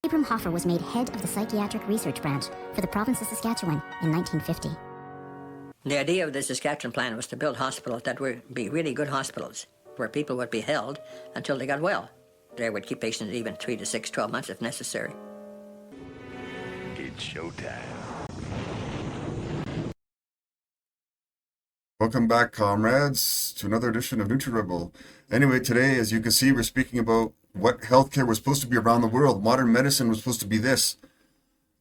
Abram Hoffer was made head of the psychiatric research branch for the province of Saskatchewan in 1950. The idea of the Saskatchewan plan was to build hospitals that would be really good hospitals, where people would be held until they got well. They would keep patients even 3 to 6, 12 months if necessary. It's showtime. Welcome back, comrades, to another edition of NutriRebel. Anyway, today, as you can see, we're speaking about what healthcare was supposed to be around the world. Modern medicine was supposed to be this.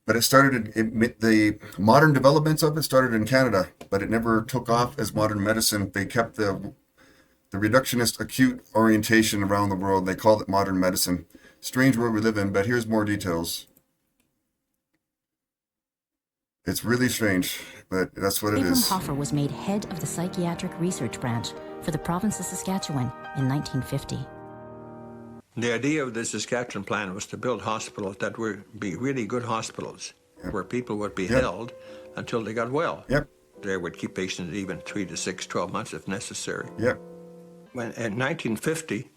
But it started, the modern developments of it started in Canada, but it never took off as modern medicine. They kept the reductionist acute orientation around the world. They called it modern medicine. Strange world we live in, but here's more details. It's really strange, but that's what it Abram is. Hoffer was made head of the psychiatric research branch for the province of Saskatchewan in 1950. The idea of the Saskatchewan plan was to build hospitals that would be really good hospitals, where people would be held until they got well. They would keep patients even 3 to 6, 12 months if necessary. When, in 1950,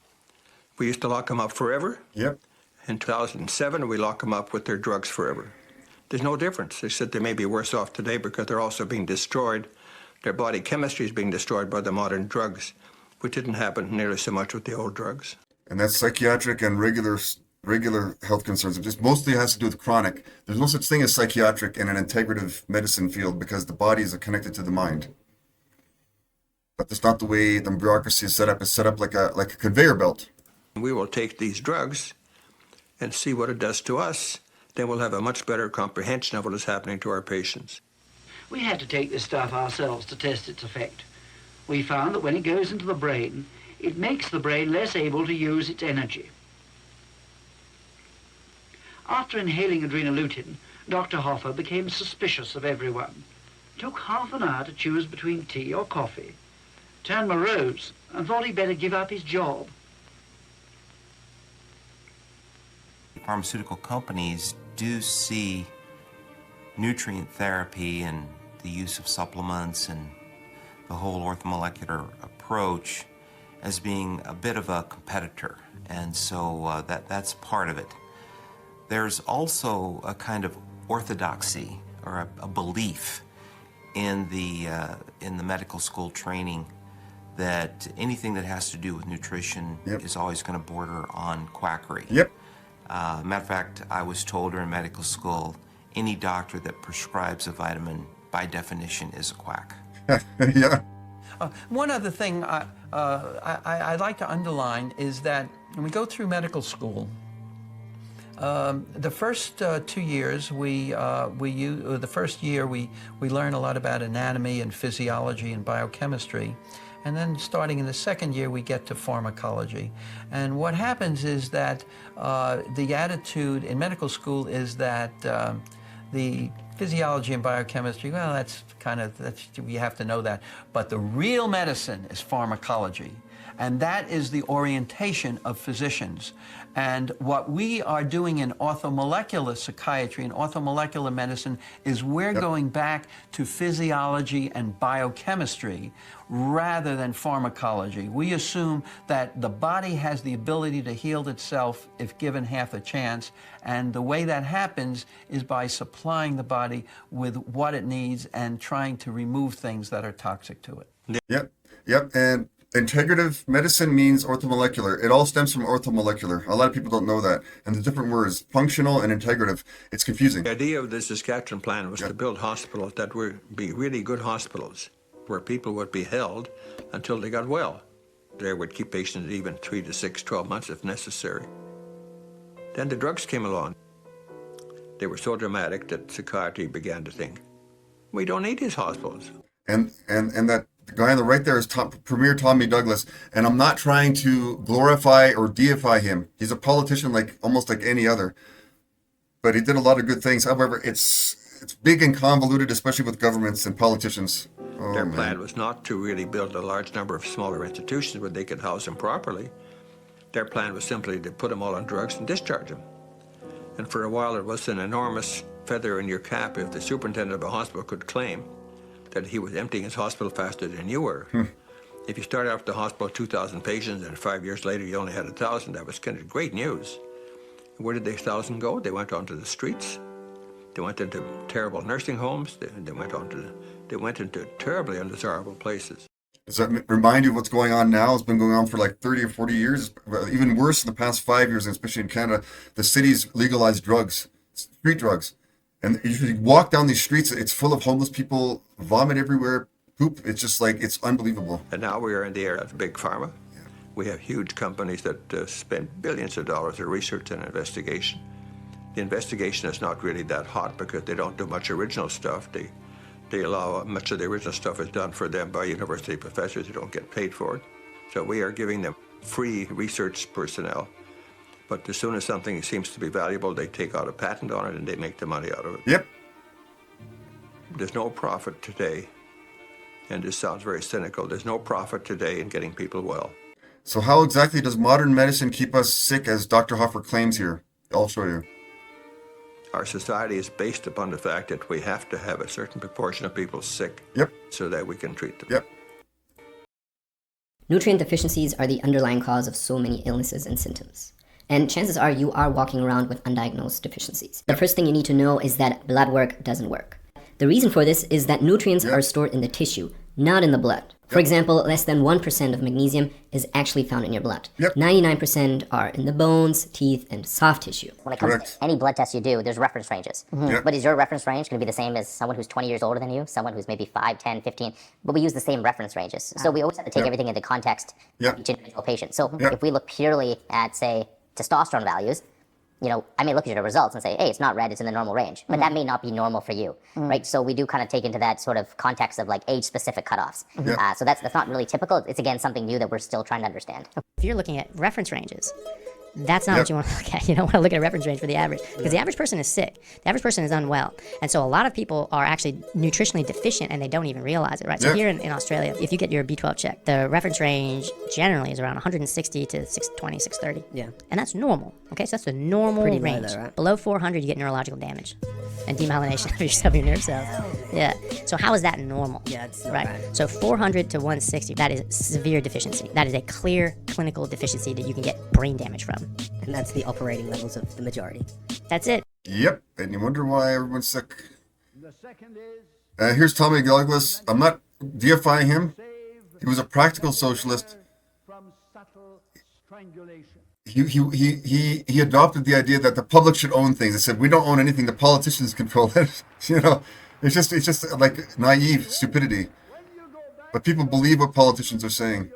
we used to lock them up forever. In 2007, we lock them up with their drugs forever. There's no difference. They said they may be worse off today because they're also being destroyed. Their body chemistry is being destroyed by the modern drugs, which didn't happen nearly so much with the old drugs. And that's psychiatric and regular health concerns. It just mostly has to do with chronic. There's no such thing as psychiatric in an integrative medicine field because the body is connected to the mind. But that's not the way the bureaucracy is set up. It's set up like a conveyor belt. We will take these drugs and see what it does to us. Then we'll have a much better comprehension of what is happening to our patients. We had to take this stuff ourselves to test its effect. We found that when it goes into the brain, it makes the brain less able to use its energy. After inhaling adrenolutin, Dr. Hoffer became suspicious of everyone. It took half an hour to choose between tea or coffee, turned morose, and thought he'd better give up his job. Pharmaceutical companies do see nutrient therapy and the use of supplements and the whole orthomolecular approach as being a bit of a competitor, and so that's part of it. There's also a kind of orthodoxy or a belief in the medical school training that anything that has to do with nutrition is always going to border on quackery. Matter of fact, I was told during medical school, any doctor that prescribes a vitamin, by definition, is a quack. One other thing I'd like to underline is that when we go through medical school, the first 2 years the first year we learn a lot about anatomy and physiology and biochemistry. And then starting in the second year, we get to pharmacology. And what happens is that the attitude in medical school is that the physiology and biochemistry, well, that's we have to know that. But the real medicine is pharmacology. And that is the orientation of physicians. And what we are doing in orthomolecular psychiatry and orthomolecular medicine is we're going back to physiology and biochemistry rather than pharmacology. We assume that the body has the ability to heal itself if given half a chance, and the way that happens is by supplying the body with what it needs and trying to remove things that are toxic to it. And integrative medicine means orthomolecular. It all stems from orthomolecular. A lot of people don't know that. And the different words, functional and integrative, it's confusing. The idea of the Saskatchewan plan was to build hospitals that would be really good hospitals, where people would be held until they got well. They would keep patients even 3 to 6, 12 months if necessary. Then the drugs came along. They were so dramatic that psychiatry began to think, we don't need these hospitals. And that the guy on the right there is Premier Tommy Douglas, and I'm not trying to glorify or deify him. He's a politician almost like any other, but he did a lot of good things. However, it's big and convoluted, especially with governments and politicians. Their plan was not to really build a large number of smaller institutions where they could house them properly. Their plan was simply to put them all on drugs and discharge them. And for a while, it was an enormous feather in your cap if the superintendent of a hospital could claim that he was emptying his hospital faster than you were. If you started off the hospital 2,000 patients and 5 years later you only had 1,000, that was kind of great news. Where did the 1,000 go? They went onto the streets. They went into terrible nursing homes. They went into terribly undesirable places. Does that remind you of what's going on now? It's been going on for like 30 or 40 years. Even worse in the past 5 years, especially in Canada, the cities legalized drugs, street drugs. And you walk down these streets, it's full of homeless people, vomit everywhere, poop. It's just like, it's unbelievable. And now we are in the era of big pharma. Yeah. We have huge companies that spend billions of dollars on research and investigation. The investigation is not really that hot because they don't do much original stuff. They allow much of the original stuff is done for them by university professors who don't get paid for it. So we are giving them free research personnel. But as soon as something seems to be valuable, they take out a patent on it and they make the money out of it. Yep. There's no profit today, and this sounds very cynical, there's no profit today in getting people well. So how exactly does modern medicine keep us sick, as Dr. Hoffer claims here? I'll show you. Our society is based upon the fact that we have to have a certain proportion of people sick. Yep. So that we can treat them. Yep. Nutrient deficiencies are the underlying cause of so many illnesses and symptoms. And chances are you are walking around with undiagnosed deficiencies. The first thing you need to know is that blood work doesn't work. The reason for this is that nutrients are stored in the tissue, not in the blood. For example, less than 1% of magnesium is actually found in your blood. 99% are in the bones, teeth, and soft tissue. When it comes to any blood test you do, there's reference ranges. But is your reference range going to be the same as someone who's 20 years older than you, someone who's maybe 5, 10, 15? But we use the same reference ranges. So we always have to take everything into context of each individual patient. So if we look purely at, say, testosterone values, you know, I may look at your results and say, hey, it's not red, it's in the normal range. But that may not be normal for you, right? So we do kind of take into that sort of context of like age-specific cutoffs. So that's not really typical. It's, again, something new that we're still trying to understand. If you're looking at reference ranges, that's not what you want to look at. You don't want to look at a reference range for the average, because the average person is sick. The average person is unwell. And so a lot of people are actually nutritionally deficient and they don't even realize it, right? So here in Australia, if you get your B12 checked, the reference range generally is around 160 to 620, 630. Yeah. And that's normal, okay? So that's the normal Pretty low range. though, right? Below 400, you get neurological damage and demyelination of your nerve cells. Yeah. So how is that normal? Yeah, it's not right. bad. So 400 to 160, that is severe deficiency. That is a clear clinical deficiency that you can get brain damage from. And that's the operating levels of the majority. That's it. Yep. And you wonder why everyone's sick. Here's Tommy Douglas. I'm not deifying him. He was a practical socialist. He adopted the idea that the public should own things. He said, we don't own anything, the politicians control it. You know, it's just like naive stupidity. But people believe what politicians are saying.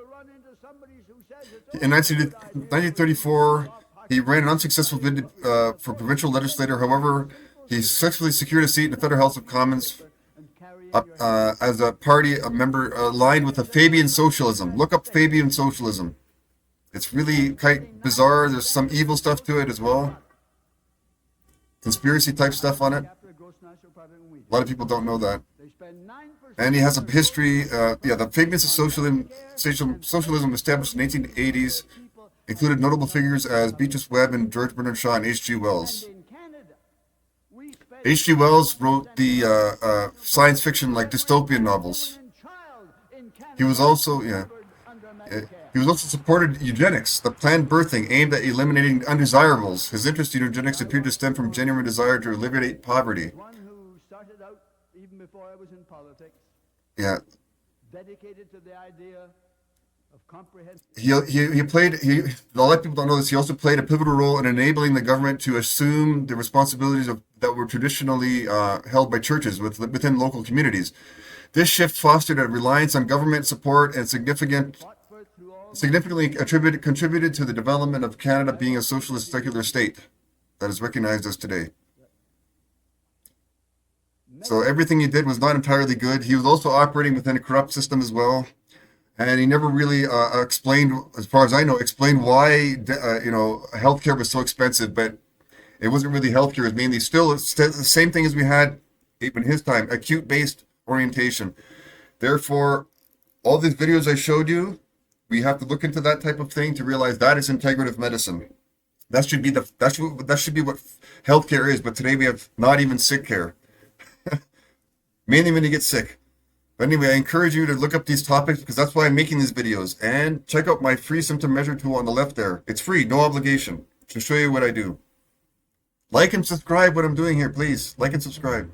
In 1934, he ran an unsuccessful bid for provincial legislator. However, he successfully secured a seat in the Federal House of Commons as a member aligned with the Fabian socialism. Look up Fabian socialism. It's really quite bizarre. There's some evil stuff to it as well. Conspiracy type stuff on it. A lot of people don't know that. And he has a history, the Fabians of socialism established in the 1880s, included notable figures as Beatrice Webb and George Bernard Shaw and H.G. Wells. H.G. Wells wrote the science fiction like dystopian novels. He was also, supported eugenics, the planned birthing aimed at eliminating undesirables. His interest in eugenics appeared to stem from genuine desire to alleviate poverty. Yeah. Dedicated to the idea of comprehensive. He played. A lot of people don't know this. He also played a pivotal role in enabling the government to assume the responsibilities that were traditionally held by churches within local communities. This shift fostered a reliance on government support and significantly contributed to the development of Canada being a socialist secular state that is recognized as today. So everything he did was not entirely good. He was also operating within a corrupt system as well. And he never really explained, as far as I know, why, healthcare was so expensive. But it wasn't really healthcare. It was mainly still the same thing as we had in his time, acute-based orientation. Therefore, all these videos I showed you, we have to look into that type of thing to realize that is integrative medicine. That should be what healthcare is. But today we have not even sick care. Mainly when you get sick. But anyway, I encourage you to look up these topics because that's why I'm making these videos. And check out my free symptom measure tool on the left there. It's free, no obligation, to show you what I do. Like and subscribe what I'm doing here, please. Like and subscribe.